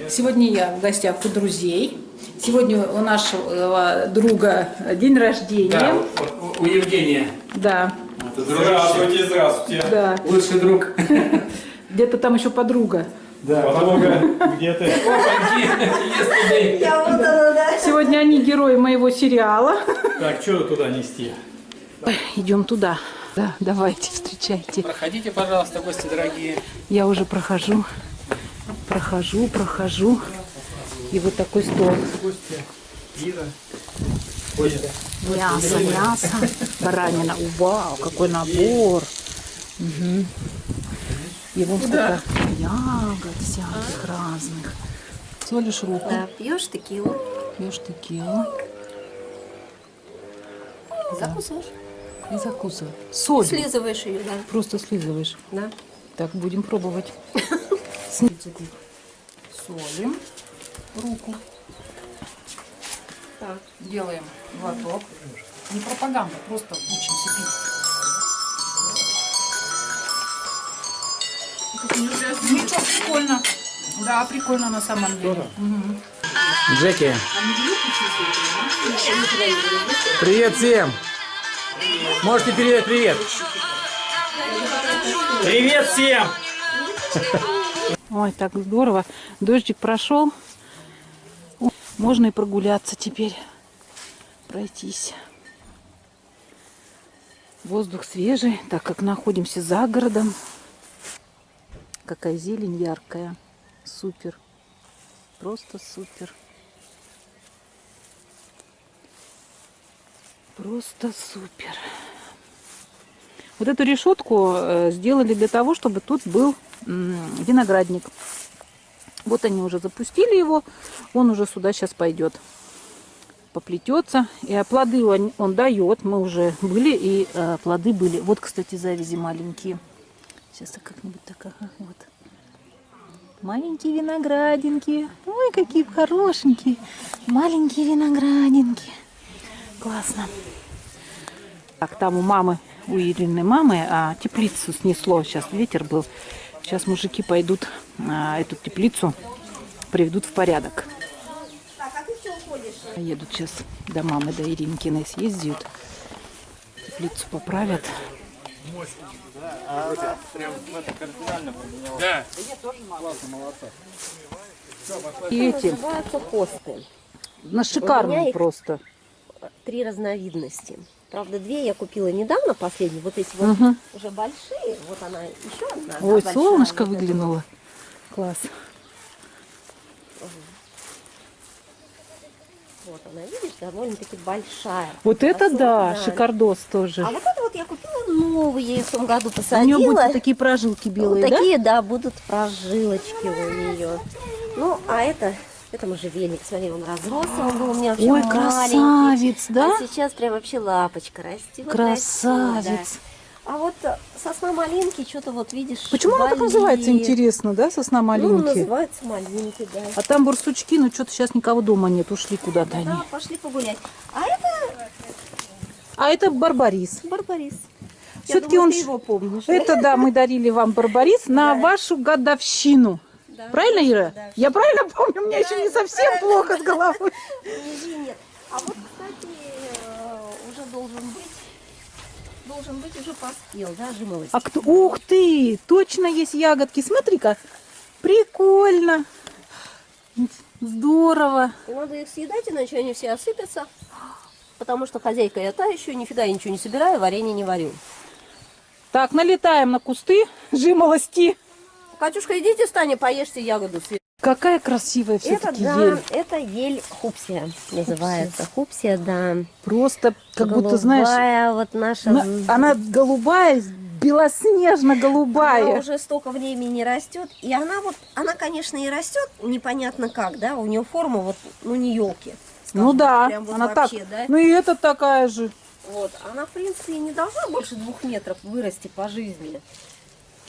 Сегодня я в гостях у друзей. Сегодня у нашего друга день рождения. Да, у Евгения. Да. Здравствуйте, здравствуйте. Да. Лучший друг. Где-то там еще подруга. Да, подруга, где ты? Я вот она, да. Сегодня они герои моего сериала. Так, что туда нести? Идем туда. Да, давайте, встречайте. Проходите, пожалуйста, гости дорогие. Я уже прохожу. И вот такой стол. Мясо. Баранина. Вау, какой набор. Угу. И вот сколько ягод всяких разных. Солишь руку. Да, пьешь текилу. Пьешь текилу. Закусываешь. И закусывай. Соль. Слизываешь ее, да. Просто слизываешь. Да. Так, будем пробовать. Солим руку. Так. Делаем глоток. Не пропаганда, просто учимся пить. Ничего, прикольно. Да, прикольно на самом деле. Угу. Джеки. Привет всем. Можете передать привет. Привет всем. Ой, так здорово. Дождик прошел. Можно и прогуляться теперь. Пройтись. Воздух свежий, так как находимся за городом. Какая зелень яркая. Супер. Просто супер. Просто супер. Вот эту решетку сделали для того, чтобы тут был виноградник. Вот они уже запустили его. Он уже сюда сейчас пойдет. Поплетется. И плоды он дает. Мы уже были, и плоды были. Вот, кстати, завязи маленькие. Сейчас я как-нибудь так, ага, вот. Маленькие виноградинки. Ой, какие хорошенькие. Маленькие виноградинки. Классно. Так, там у мамы, у Ирины мамы, теплицу снесло. Сейчас ветер был. Сейчас мужики пойдут эту теплицу, приведут в порядок. Едут сейчас до мамы, до Иринкиной съездят. Теплицу поправят. Да. И эти, Называются хосты. шикарные У меня их просто. 3 разновидности. Правда, 2 я купила недавно, последние. Вот эти вот Угу. уже большие. Вот она еще одна. Ой, большая, солнышко вот эта. выглянуло. Класс. Вот она, видишь, довольно-таки большая. Вот это Красотка, да, шикардос тоже. А вот это вот я купила новые, я в том году У посадила. нее будут такие прожилки белые, вот да? такие, да, будут прожилочки у нее. Ну, а это можжевельник, смотри, он разросся, он был у меня вообще Ой, маленький. красавец, да? А сейчас прям вообще лапочка растет. Красавец. Растет, да. А вот сосна малинки, что-то вот видишь. Почему она так называется, интересно, да, сосна Ну, малинки? называется малинки, да. А там барсучки, ну что-то сейчас никого дома нет, ушли куда-то они. Да, пошли погулять. А это барбарис. Барбарис. Все-таки Я думаю, он... ты его помнишь. Это да, мы дарили вам барбарис на вашу годовщину. Да. Правильно, Ира? Да. Я правильно помню? У меня еще не совсем плохо с головой. Нет. А вот, кстати, уже должен быть уже поспел, да, жимолость. А кто... Ух ты! Точно есть ягодки. Смотри-ка. Прикольно. Здорово. И надо их съедать, иначе они все осыпятся. Потому что хозяйка я та еще, нифига я ничего не собираю, варенье не варю. Так, налетаем на кусты жимолости. Катюшка, идите, Таня, поешьте ягоду. Какая красивая Это, все-таки да, ель. это ель хупсия называется. Хупсия, да. Просто как Голубая, будто, знаешь, вот наша... она голубая, белоснежно-голубая. Она уже столько времени не растет. И она, конечно, и растет, непонятно как, да, у нее форма вот, ну, не елки. Ну да, прям вот она вообще, так. да? Ну и эта такая же. Вот, она, в принципе, и не должна больше 2 метров вырасти по жизни.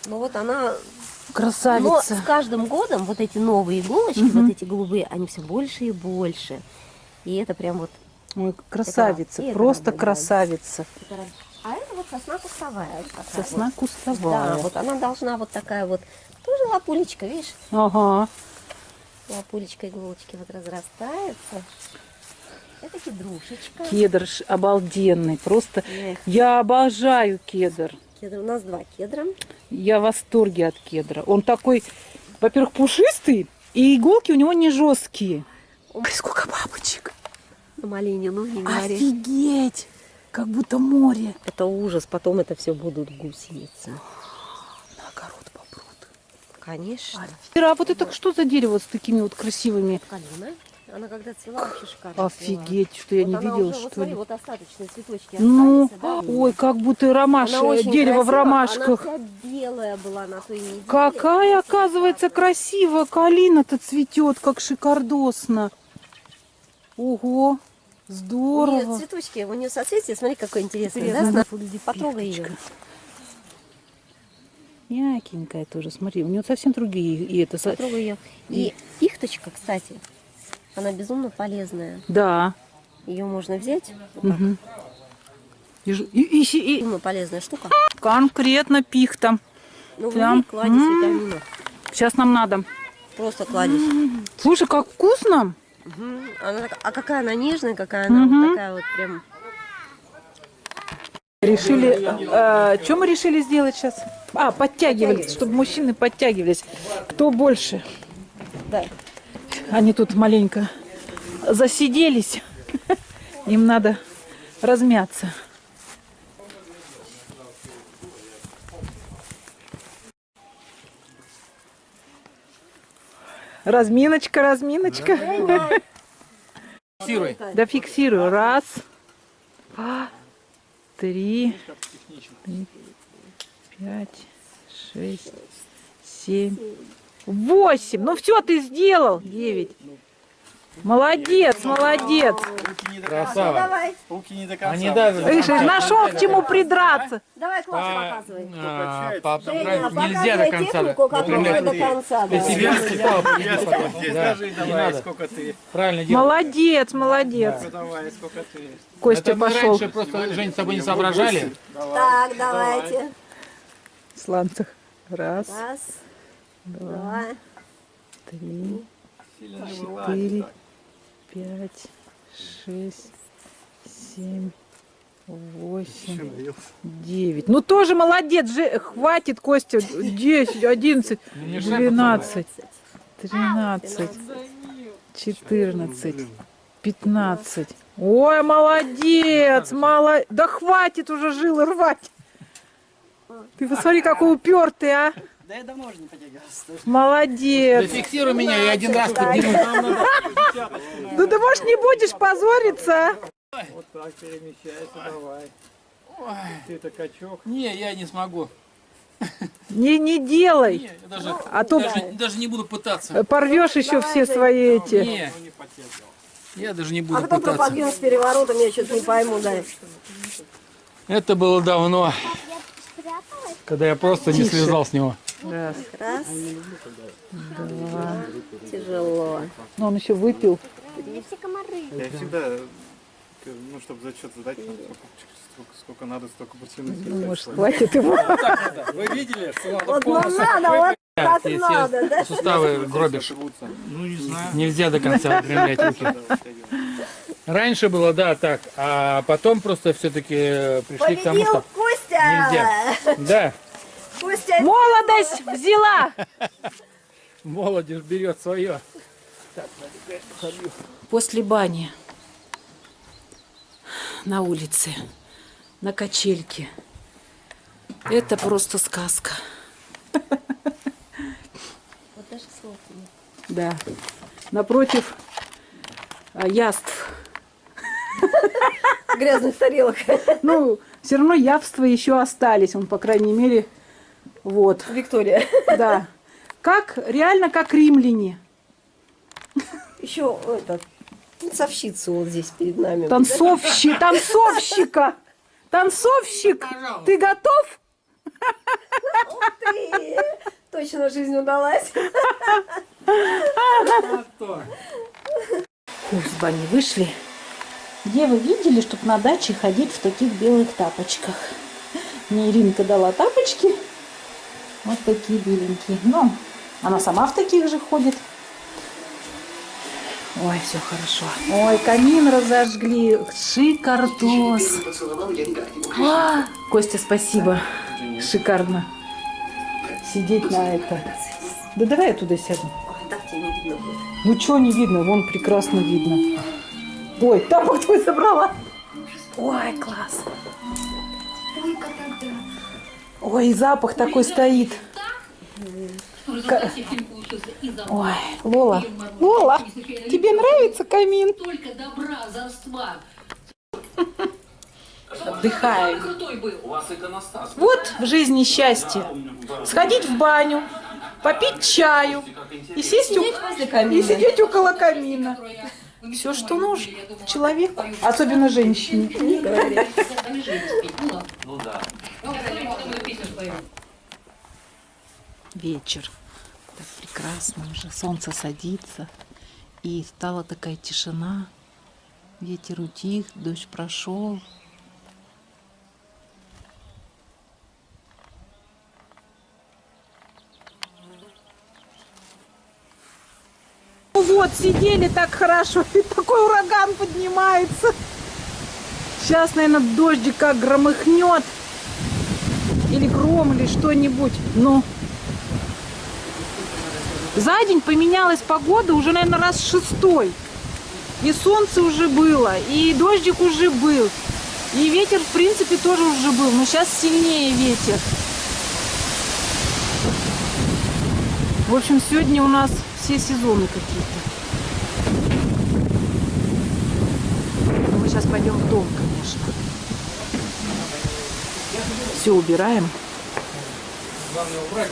Но вот она... Но Красавица. с каждым годом вот эти новые иголочки, вот эти голубые, они все больше и больше. И это прям вот... Ой, красавица, это просто радует, да. красавица. А это вот сосна кустовая. вот такая Сосна вот. кустовая. Да, вот она должна вот такая вот, тоже лапулечка, видишь? Ага. Лапулечка иголочки вот разрастается. Это кедрушечка. Кедр обалденный. Просто Эх. я обожаю кедр. Кедр. У нас 2 кедра. Я в восторге от кедра. Он такой, во-первых, пушистый, и иголки у него не жесткие. Ой, сколько бабочек. На малине, ну не говори. Офигеть! Как будто море. Это ужас. Потом это все будут гусеницы. На огород попрут. Конечно. А вот это что за дерево с такими вот красивыми? Калина. Она когда цвела, вообще шикарно цвела. Офигеть, что я Вот не она видела, уже, вот что смотри, ли. вот остаточные цветочки Ну, остались, да? ой, как будто Она очень дерево в красивая, ромашках. Она вся белая была на той неделе. Какая, Очень оказывается, красивая калина-то цветет, как шикардосно. Ого, У здорово. нее цветочки, у нее соцветие, смотри, какое интересное. Интересно. Да? Потрогай ее. Мягенькая тоже, смотри, у нее совсем другие. И это, Потрогай ее. И пихточка, кстати, она безумно полезная. да. Ее можно взять. Вот так. Мгм. И Безумно полезная штука. конкретно пихта. Ну, в Прям. ней кладезь витаминов. Сейчас нам надо. Просто кладезь. Слушай, как вкусно. Мгм. А какая она нежная, какая она Мгм. вот такая вот прям. Решили, что мы решили сделать сейчас? Подтягивались, чтобы мужчины подтягивались. Кто больше? Да. Они тут маленько засиделись. Им надо размяться. Разминочка, разминочка. Фиксируй. Да фиксирую. Раз, два, три, 5, 6, 7, 8. Ну все, ты сделал. 9. Молодец, молодец. Красава. Давай, Руки не до конца. Они даже... Видишь, нашел к чему придраться. давай класс показывай. Нельзя до конца. Технику, как можно до конца. Для давай. себя степал, Скажи, не давай, надо. сколько ты. Правильно делаешь. Молодец, молодец. Давай, сколько ты. Костя Это мы пошел раньше просто, Жень, с тобой не соображали. Так, давайте. в сланцах. Раз, Раз, два, 3, 4, 5, 6, 7, 8, 9. Ну тоже молодец, хватит, Костя. 10, 11, 12, 13, 14, 15. Ой, молодец, молодец. Да хватит уже жилы рвать. Ты посмотри, какой упертый, а. Да я давно уже не подтягивался. Молодец. Зафиксируй меня, я один раз подниму. Ну ты, может, не будешь позориться, а? Вот так перемещайся, давай. Ты-то качок. Не, я не смогу. Не делай. Не, я даже, А то даже не буду пытаться. порвешь еще все свои эти. Не, я даже не А буду кто про пытаться. подъем с переворотом, я что-то не пойму, да. Это было давно, когда я просто не слезал с него. Раз. Раз, два, тяжело. Но он еще выпил. Я всегда, ну, чтобы зачет сдать, сколько надо, столько потянуть. Ну, может, хватит его. Вы видели, что надо Вот нам надо, вот так Если надо, да? суставы гробишь, Ну, не знаю. нельзя до конца выпрямлять руки. Раньше было, да, так, а потом просто все-таки пришли к тому, Победил что Костя! нельзя. Да, Костя! Молодость взяла. молодежь берет свое. После бани на улице, на качельке. Это просто сказка. Вот даже слов нет. Да. Напротив яств. Грязных тарелок. Ну, все равно явства еще остались. Он, по крайней мере, вот. Виктория. Да. Реально как римляне. Еще танцовщицу вот здесь перед нами. Танцовщика. Танцовщик, ты готов? Ты! Точно жизнь удалась. Фу, с бани вышли. Где вы видели, чтобы на даче ходить в таких белых тапочках? Мне Иринка дала тапочки. Вот такие беленькие. Ну, она сама в таких же ходит. Ой, все хорошо. Ой, камин разожгли. Шикардос. А, Костя, спасибо. Шикарно. Сидеть на это. Да давай я туда сяду. Ой, так тебе не видно будет. Ну что не видно? Вон прекрасно видно. Ой, тапок твой забрала. Ой, класс. Ой, запах такой стоит. Ой, Лола. Лола, тебе нравится камин? Только добра, зарства. Отдыхаем. Крутой был. Вот в жизни счастье. Сходить в баню, попить чаю и сесть и сидеть около камина. Все, что нужно человеку, особенно женщине. Ну да. Вечер. Так прекрасно уже. Солнце садится. И стала такая тишина. Ветер утих, дождь прошел. Ну вот, сидели так хорошо, и такой ураган поднимается. Сейчас, наверное, дождик как громыхнет. Или гром, или что-нибудь. Ну, за день поменялась погода уже, наверное, раз 6-й. И солнце уже было, и дождик уже был. И ветер, в принципе, тоже уже был. Но сейчас сильнее ветер. В общем, сегодня у нас все сезоны какие-то. Мы сейчас пойдем в дом, конечно. Все убираем. Главное убрать.